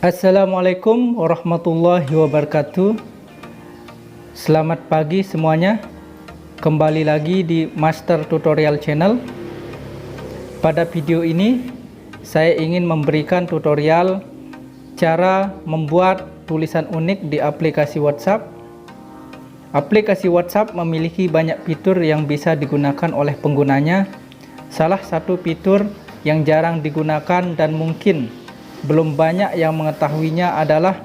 Assalamualaikum warahmatullahi wabarakatuh. Selamat pagi semuanya. Kembali lagi di Master Tutorial Channel. Pada video ini saya ingin memberikan tutorial cara membuat tulisan unik di aplikasi WhatsApp. Aplikasi WhatsApp memiliki banyak fitur yang bisa digunakan oleh penggunanya. Salah satu fitur yang jarang digunakan dan mungkin belum banyak yang mengetahuinya adalah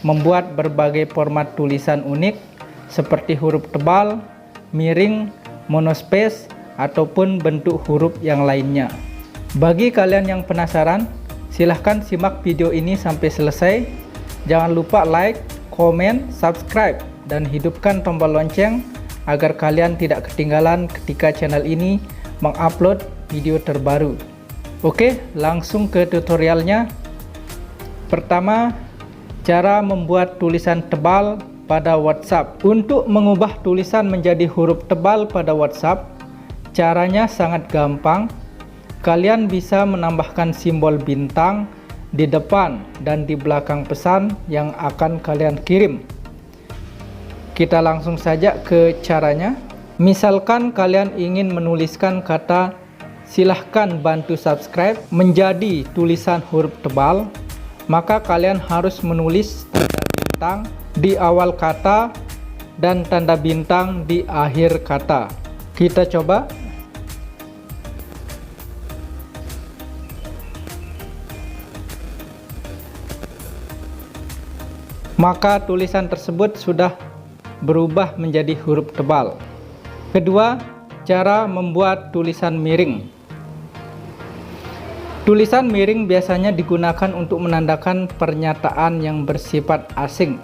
membuat berbagai format tulisan unik seperti huruf tebal, miring, monospace, ataupun bentuk huruf yang lainnya. Bagi kalian yang penasaran, silahkan simak video ini sampai selesai. Jangan lupa like, komen, subscribe, dan hidupkan tombol lonceng agar kalian tidak ketinggalan ketika channel ini mengupload video terbaru. Oke, langsung ke tutorialnya. Pertama, cara membuat tulisan tebal pada WhatsApp. Untuk mengubah tulisan menjadi huruf tebal pada WhatsApp, caranya sangat gampang. Kalian bisa menambahkan simbol bintang di depan dan di belakang pesan yang akan kalian kirim. Kita langsung saja ke caranya. Misalkan kalian ingin menuliskan kata "silahkan bantu subscribe" menjadi tulisan huruf tebal, maka kalian harus menulis tanda bintang di awal kata dan tanda bintang di akhir kata. Kita coba. Maka tulisan tersebut sudah berubah menjadi huruf tebal. Kedua, cara membuat tulisan miring. Tulisan miring biasanya digunakan untuk menandakan pernyataan yang bersifat asing.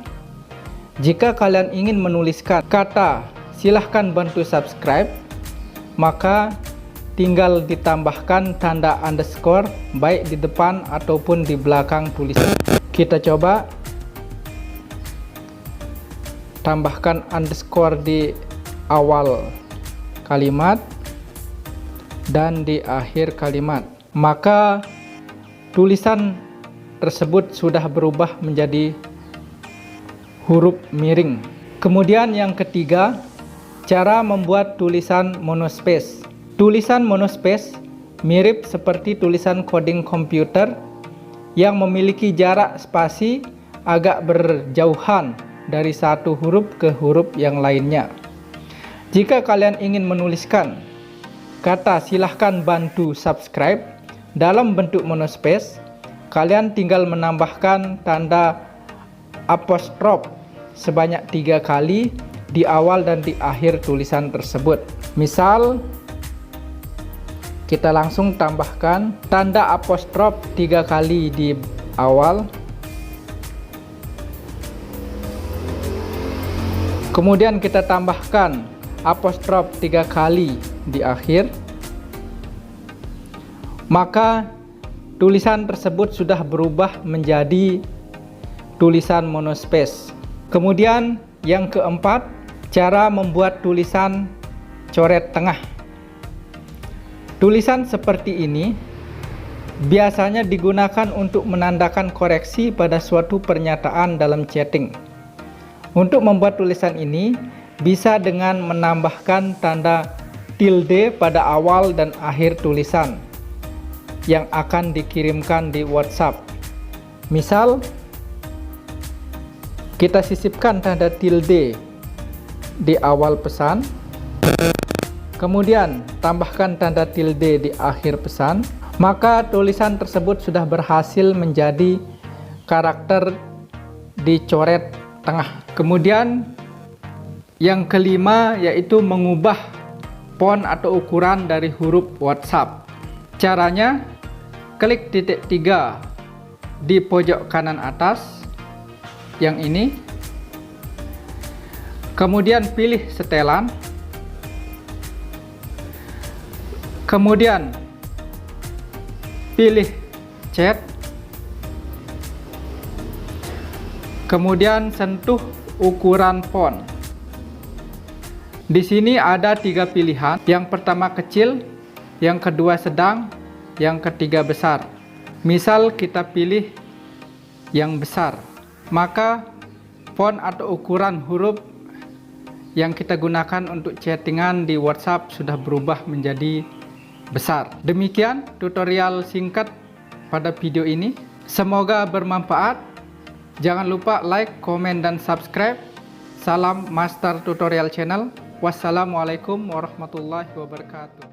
Jika kalian ingin menuliskan kata "silahkan bantu subscribe", maka tinggal ditambahkan tanda underscore baik di depan ataupun di belakang tulisan. Kita coba. Tambahkan underscore di awal kalimat dan di akhir kalimat. Maka tulisan tersebut sudah berubah menjadi huruf miring. Kemudian yang ketiga, cara membuat tulisan monospace. Tulisan monospace mirip seperti tulisan coding komputer yang memiliki jarak spasi agak berjauhan dari satu huruf ke huruf yang lainnya. Jika kalian ingin menuliskan kata "silahkan bantu subscribe" dalam bentuk monospace, kalian tinggal menambahkan tanda apostrof sebanyak 3 kali di awal dan di akhir tulisan tersebut. Misal, kita langsung tambahkan tanda apostrof 3 kali di awal, kemudian kita tambahkan apostrof 3 kali di akhir. Maka tulisan tersebut sudah berubah menjadi tulisan monospace. Kemudian yang keempat, cara membuat tulisan coret tengah. Tulisan seperti ini biasanya digunakan untuk menandakan koreksi pada suatu pernyataan dalam chatting. Untuk membuat tulisan ini bisa dengan menambahkan tanda tilde pada awal dan akhir tulisan yang akan dikirimkan di WhatsApp. Misal, kita sisipkan tanda tilde di awal pesan, kemudian tambahkan tanda tilde di akhir pesan, maka tulisan tersebut sudah berhasil menjadi karakter dicoret tengah. Kemudian yang kelima yaitu mengubah font atau ukuran dari huruf WhatsApp. Caranya, klik titik 3 di pojok kanan atas yang ini, kemudian pilih setelan, kemudian pilih chat, kemudian sentuh ukuran font. Di sini ada 3 pilihan. Yang pertama kecil, yang kedua sedang, yang ketiga besar. Misal kita pilih yang besar, maka font atau ukuran huruf yang kita gunakan untuk chattingan di WhatsApp sudah berubah menjadi besar. Demikian tutorial singkat pada video ini. Semoga bermanfaat. Jangan lupa like, komen, dan subscribe. Salam Master Tutorial Channel. Wassalamualaikum warahmatullahi wabarakatuh.